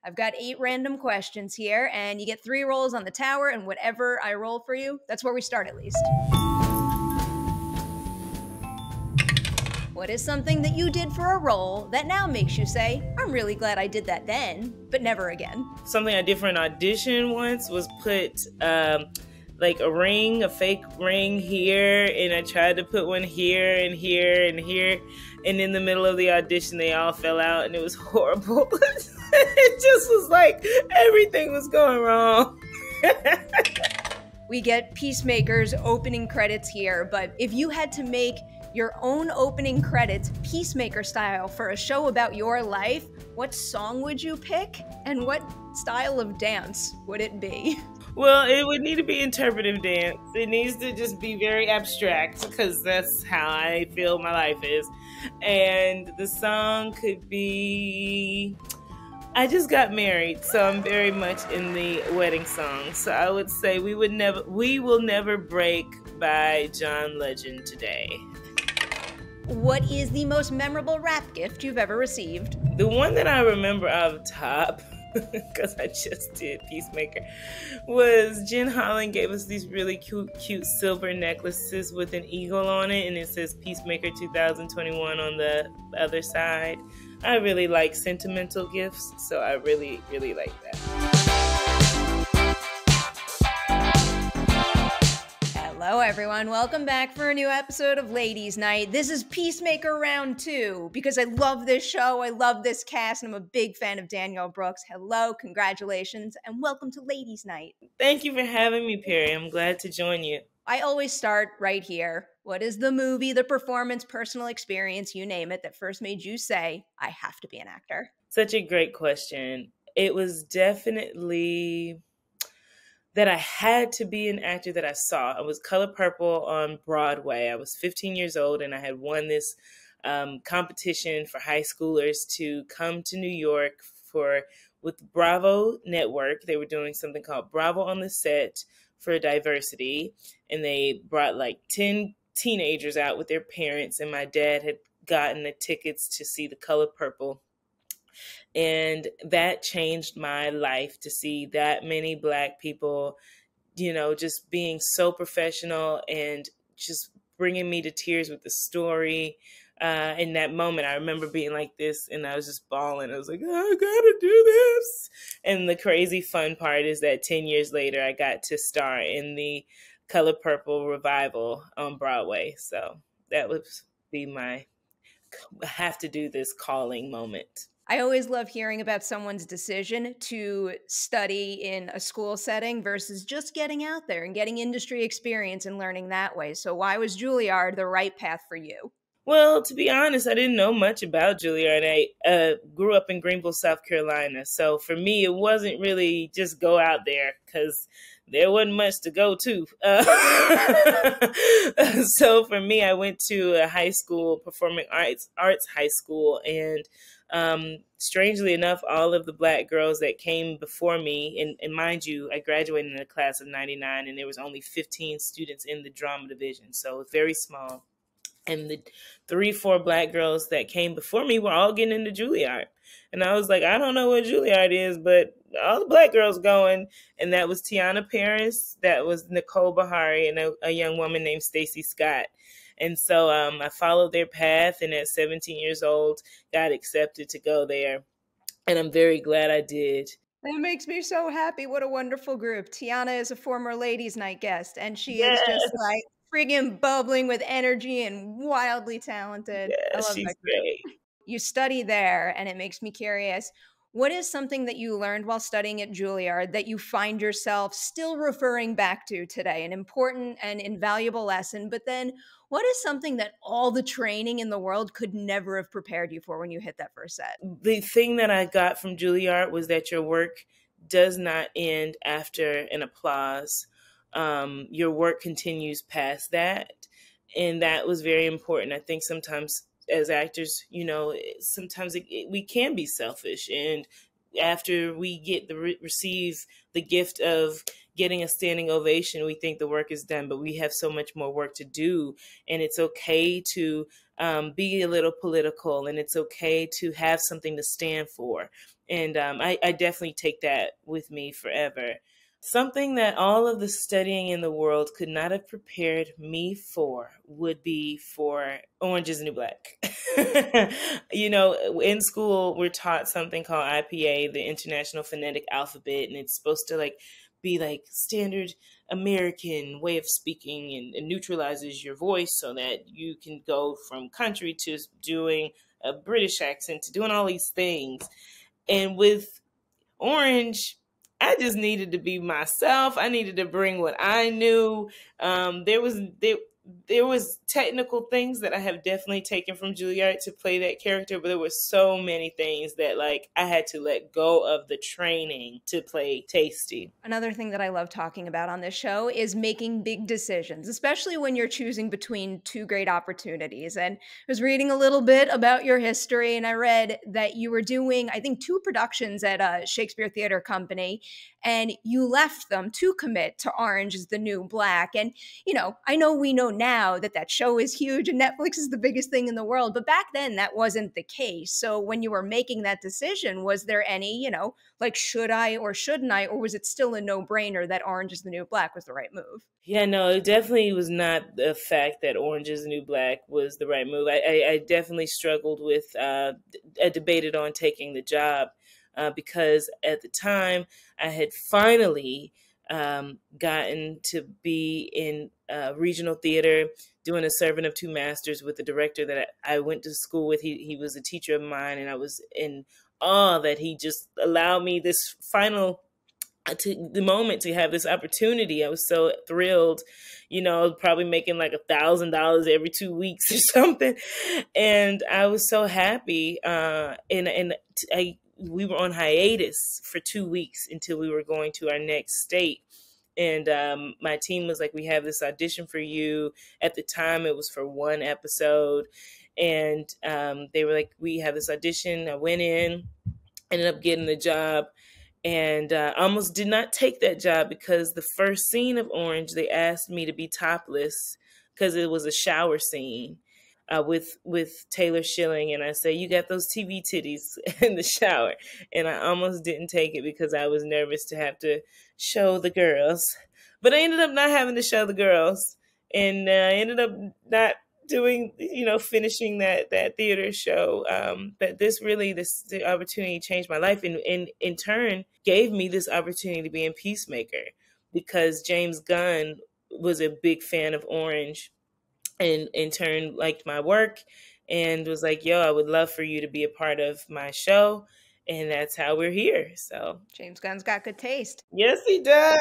I've got 8 random questions here, and you get 3 rolls on the tower, and whatever I roll for you, that's where we start at least. What is something that you did for a role that now makes you say, I'm really glad I did that then, but never again? Something I did for an audition once was put like a fake ring here, and I tried to put one here and here and here, and in the middle of the audition they all fell out and it was horrible. It just was like everything was going wrong. We get Peacemaker's opening credits here, but if you had to make your own opening credits, Peacemaker style, for a show about your life, what song would you pick? And what style of dance would it be? Well, it would need to be interpretive dance. It needs to just be very abstract because that's how I feel my life is. And the song could be... I just got married, so I'm very much in the wedding song. So I would say We Will Never Break by John Legend today. What is the most memorable rap gift you've ever received? The one that I remember off top, because I just did Peacemaker, was Jen Holland gave us these really cute silver necklaces with an eagle on it, and it says Peacemaker 2021 on the other side. I really like sentimental gifts, so I really, really like that. Hello everyone, welcome back for a new episode of Ladies Night. This is Peacemaker Round 2, because I love this show, I love this cast, and I'm a big fan of Danielle Brooks. Hello, congratulations, and welcome to Ladies Night. Thank you for having me, Perry. I'm glad to join you. I always start right here. What is the movie, the performance, personal experience, you name it, that first made you say, I have to be an actor? Such a great question. It was definitely that I had to be an actor that I saw. It was Color Purple on Broadway. I was 15 years old and I had won this competition for high schoolers to come to New York with Bravo Network. They were doing something called Bravo on the Set for diversity, and they brought like 10 teenagers out with their parents, and my dad had gotten the tickets to see The Color Purple. And that changed my life, to see that many Black people, just being so professional and just bringing me to tears with the story. In that moment, I remember being like this and I was just bawling. I was like, oh, I gotta do this. And the crazy fun part is that 10 years later, I got to star in the Color Purple revival on Broadway. So that would be my have to do this calling moment. I always love hearing about someone's decision to study in a school setting versus just getting out there and getting industry experience and learning that way. So why was Juilliard the right path for you? Well, to be honest, I didn't know much about Juilliard. I grew up in Greenville, South Carolina. So for me, it wasn't really just go out there because there wasn't much to go to. So for me, I went to a high school, performing arts high school, and strangely enough, all of the Black girls that came before me, and mind you, I graduated in a class of 99, and there was only 15 students in the drama division, so very small. And the 3-4 Black girls that came before me were all getting into Juilliard. And I was like, I don't know what Juilliard is, but all the Black girls going. And that was Tiana Paris, that was Nicole Bahari, and a young woman named Stacey Scott. And so I followed their path, and at 17 years old, got accepted to go there. And I'm very glad I did. That makes me so happy. What a wonderful group. Tiana is a former Ladies Night guest, and she is just like friggin' bubbling with energy and wildly talented. Yeah, I love she's that. great. You study there, and it makes me curious. What is something that you learned while studying at Juilliard that you find yourself still referring back to today? An important and invaluable lesson, but then what is something that all the training in the world could never have prepared you for when you hit that first set? The thing that I got from Juilliard was that your work does not end after an applause. Your work continues past that. And that was very important. I think sometimes as actors, sometimes we can be selfish and after we get receive the gift of getting a standing ovation, we think the work is done, but we have so much more work to do. And it's okay to be a little political, and it's okay to have something to stand for. And I definitely take that with me forever. Something that all of the studying in the world could not have prepared me for would be for Orange is the New Black. You know, in school, we're taught something called IPA, the International Phonetic Alphabet, and it's supposed to like be like standard American way of speaking, and neutralizes your voice so that you can go from country to doing a British accent to doing all these things. And with Orange, I just needed to be myself. I needed to bring what I knew. There was technical things that I have definitely taken from Juilliard to play that character, but there were so many things that like I had to let go of the training to play Tasty. Another thing that I love talking about on this show is making big decisions, especially when you're choosing between two great opportunities. And I was reading a little bit about your history, and I read that you were doing, I think, 2 productions at a Shakespeare Theater Company, and you left them to commit to Orange is the New Black. And, you know, I know we know now that that show is huge and Netflix is the biggest thing in the world, but back then that wasn't the case. So when you were making that decision, was there any, you know, like, should I or shouldn't I, or was it still a no-brainer that Orange is the New Black was the right move? Yeah, no, it definitely was not the fact that Orange is the New Black was the right move. I definitely struggled with, I debated on taking the job because at the time I had finally gotten to be in regional theater, doing A Servant of Two Masters with the director that I went to school with. He was a teacher of mine, and I was in awe that he just allowed me this final to the moment to have this opportunity. I was so thrilled, you know, probably making like $1,000 every 2 weeks or something. And I was so happy. We were on hiatus for 2 weeks until we were going to our next state. And my team was like, we have this audition for you. At the time, it was for 1 episode. And they were like, we have this audition. I went in, ended up getting the job, and almost did not take that job because the first scene of Orange, they asked me to be topless because it was a shower scene with Taylor Schilling, and I said, "You got those TV titties in the shower," and I almost didn't take it because I was nervous to have to show the girls, but I ended up not having to show the girls, and I ended up not doing, you know, finishing that theater show. But the opportunity changed my life, and in turn gave me this opportunity to be in Peacemaker because James Gunn was a big fan of Orange, and in turn liked my work and was like, yo, I would love for you to be a part of my show. And that's how we're here. So James Gunn's got good taste. Yes, he does.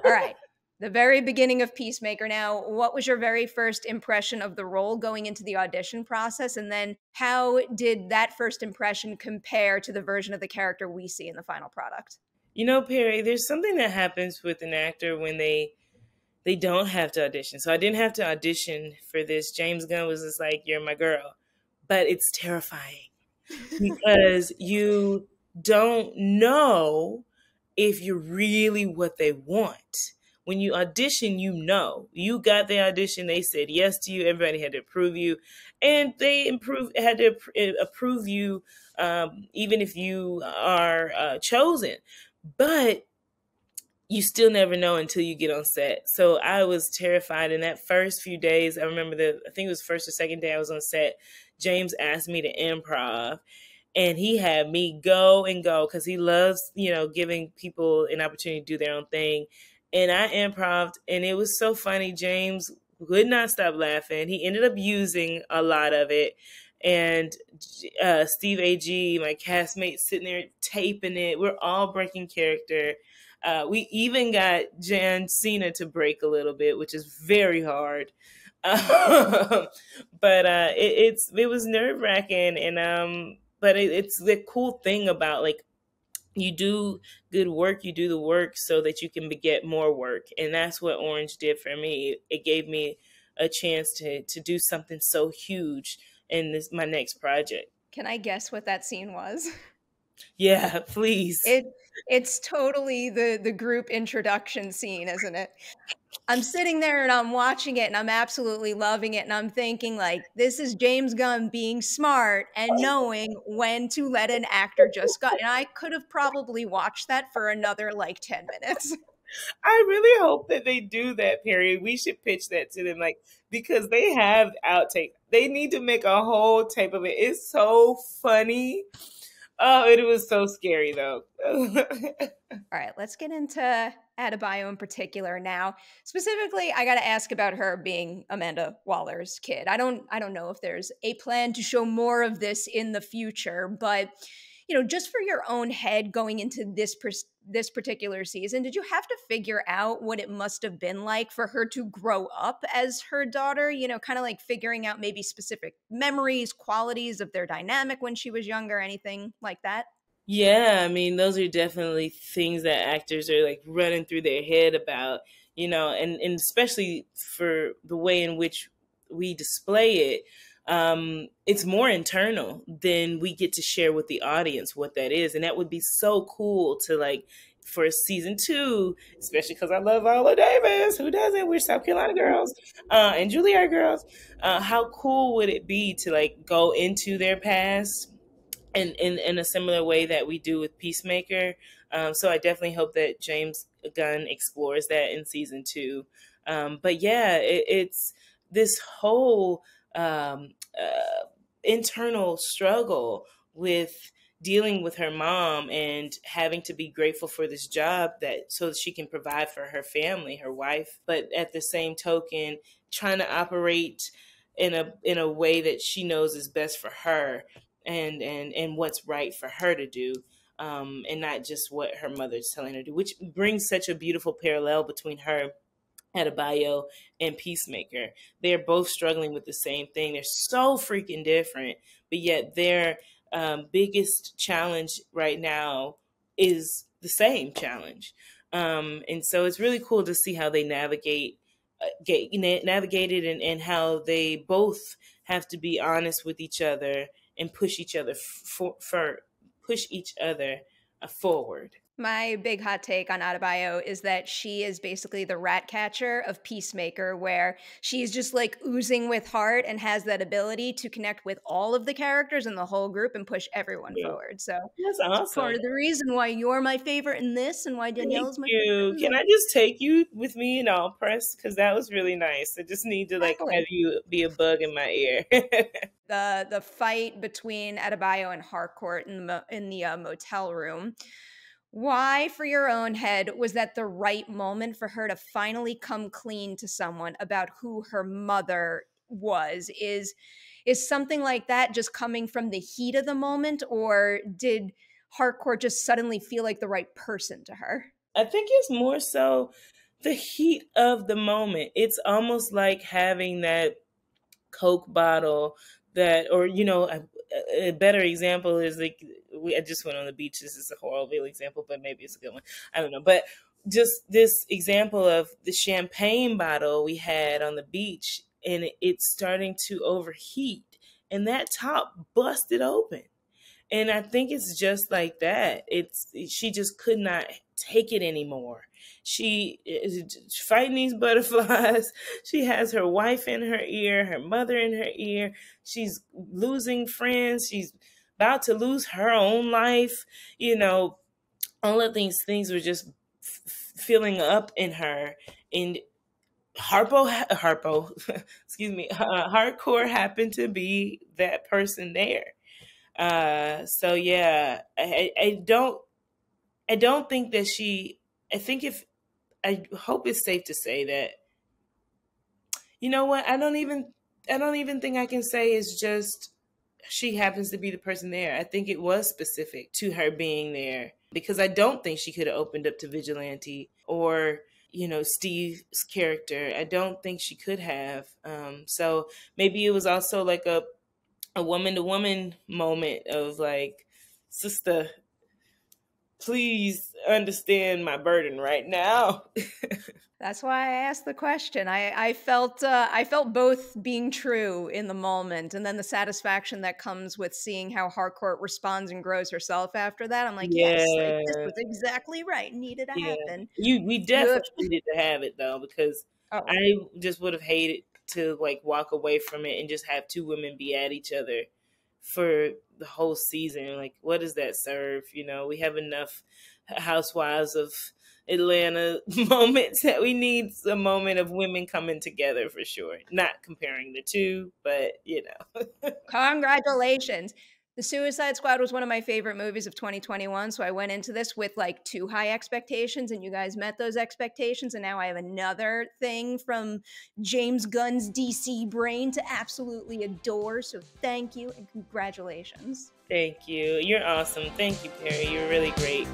All right. The very beginning of Peacemaker. Now, what was your very first impression of the role going into the audition process? And then how did that first impression compare to the version of the character we see in the final product? You know, Perry, there's something that happens with an actor when they don't have to audition. So I didn't have to audition for this. James Gunn was just like, you're my girl. But it's terrifying because you don't know if you're really what they want. When you audition, you know. You got the audition, they said yes to you, everybody had to approve you, and they had to approve you even if you are chosen. But you still never know until you get on set. So I was terrified in that first few days. I remember I think it was first or second day I was on set, James asked me to improv. And he had me go and go because he loves, you know, giving people an opportunity to do their own thing. And I improv'd, and it was so funny. James would not stop laughing. He ended up using a lot of it. And Steve A.G., my castmate, sitting there taping it. We're all breaking character. We even got Jan Cena to break a little bit, which is very hard. But it was nerve-wracking, and but it's the cool thing about, like, you do good work, you do the work so that you can get more work. And that's what Orange did for me. It gave me a chance to do something so huge in my next project. Can I guess what that scene was? Yeah, please. It it's totally the group introduction scene, isn't it? I'm sitting there and I'm watching it and I'm absolutely loving it and I'm thinking like this is James Gunn being smart and knowing when to let an actor just go. And I could have probably watched that for another like 10 minutes. I really hope that they do that, Perry. We should pitch that to them, like, because they have outtake. They need to make a whole tape of it. It's so funny. Oh, it was so scary though. All right, let's get into Adebayo in particular now. Specifically, I got to ask about her being Amanda Waller's kid. I don't know if there's a plan to show more of this in the future, but just for your own head going into this particular season, did you have to figure out what it must have been like for her to grow up as her daughter? Kind of like figuring out maybe specific memories, qualities of their dynamic when she was younger, anything like that? Yeah, I mean, those are definitely things that actors are like running through their head about, and especially for the way in which we display it. It's more internal than we get to share with the audience what that is. And that would be so cool to like for season 2, especially because I love Viola Davis. Who doesn't? We're South Carolina girls and Juilliard girls. How cool would it be to like go into their past in a similar way that we do with Peacemaker. So I definitely hope that James Gunn explores that in season 2. But yeah, it's this whole internal struggle with dealing with her mom and having to be grateful for this job that so that she can provide for her family, her wife, but at the same token trying to operate in a way that she knows is best for her and what's right for her to do, and not just what her mother's telling her to do, which brings such a beautiful parallel between her, Adebayo, and Peacemaker. They're both struggling with the same thing. They're so freaking different, but yet their biggest challenge right now is the same challenge. And so it's really cool to see how they navigate it, and how they both have to be honest with each other and push each other push each other forward. My big hot take on Adebayo is that she is basically the rat catcher of Peacemaker, where she's just like oozing with heart and has that ability to connect with all of the characters in the whole group and push everyone Yeah. forward. So That's it's awesome. part of the reason why you're my favorite in this and why Danielle Thank is my you. favorite in Can this. I just take you with me in all press? Because that was really nice. I just need to like have Happily. you be a bug in my ear. The fight between Adebayo and Harcourt in the motel room. Why, for your own head, was that the right moment for her to finally come clean to someone about who her mother was? Is something like that just coming from the heat of the moment, or did Harcourt just suddenly feel like the right person to her? I think it's more so the heat of the moment. It's almost like having that Coke bottle that, or a better example is like I just went on the beach. This is a horrible example, but maybe it's a good one. I don't know, but just this example of the champagne bottle we had on the beach, and it's starting to overheat, and that top busted open. And I think it's just like that. She just could not take it anymore. She is fighting these butterflies. She has her wife in her ear, her mother in her ear. She's losing friends. She's about to lose her own life. All of these things were just filling up in her. And Harpo, excuse me, Hardcore happened to be that person there. So yeah, I don't think that I think I hope it's safe to say that, you know what, I don't even think I can say it's just she happens to be the person there. I think it was specific to her being there, because I don't think she could have opened up to Vigilante or, Steve's character. I don't think she could have. So maybe it was also like a woman to woman moment of like, sister, please understand my burden right now. That's why I asked the question. I felt both being true in the moment, and then the satisfaction that comes with seeing how Harcourt responds and grows herself after that. I'm like, yes, like this Yeah. was exactly right. Needed to Yeah, happen. we You have definitely needed to have it though, because oh, I just would have hated to like walk away from it and just have two women be at each other for the whole season. Like, what does that serve? You know, we have enough Housewives of Atlanta moments that we need a moment of women coming together for sure. Not comparing the two, but you know. congratulations. The Suicide Squad was one of my favorite movies of 2021, so I went into this with like too high expectations, and you guys met those expectations, and now I have another thing from James Gunn's DC brain to absolutely adore. So thank you and congratulations. Thank you. You're awesome. Thank you, Perry. You're really great.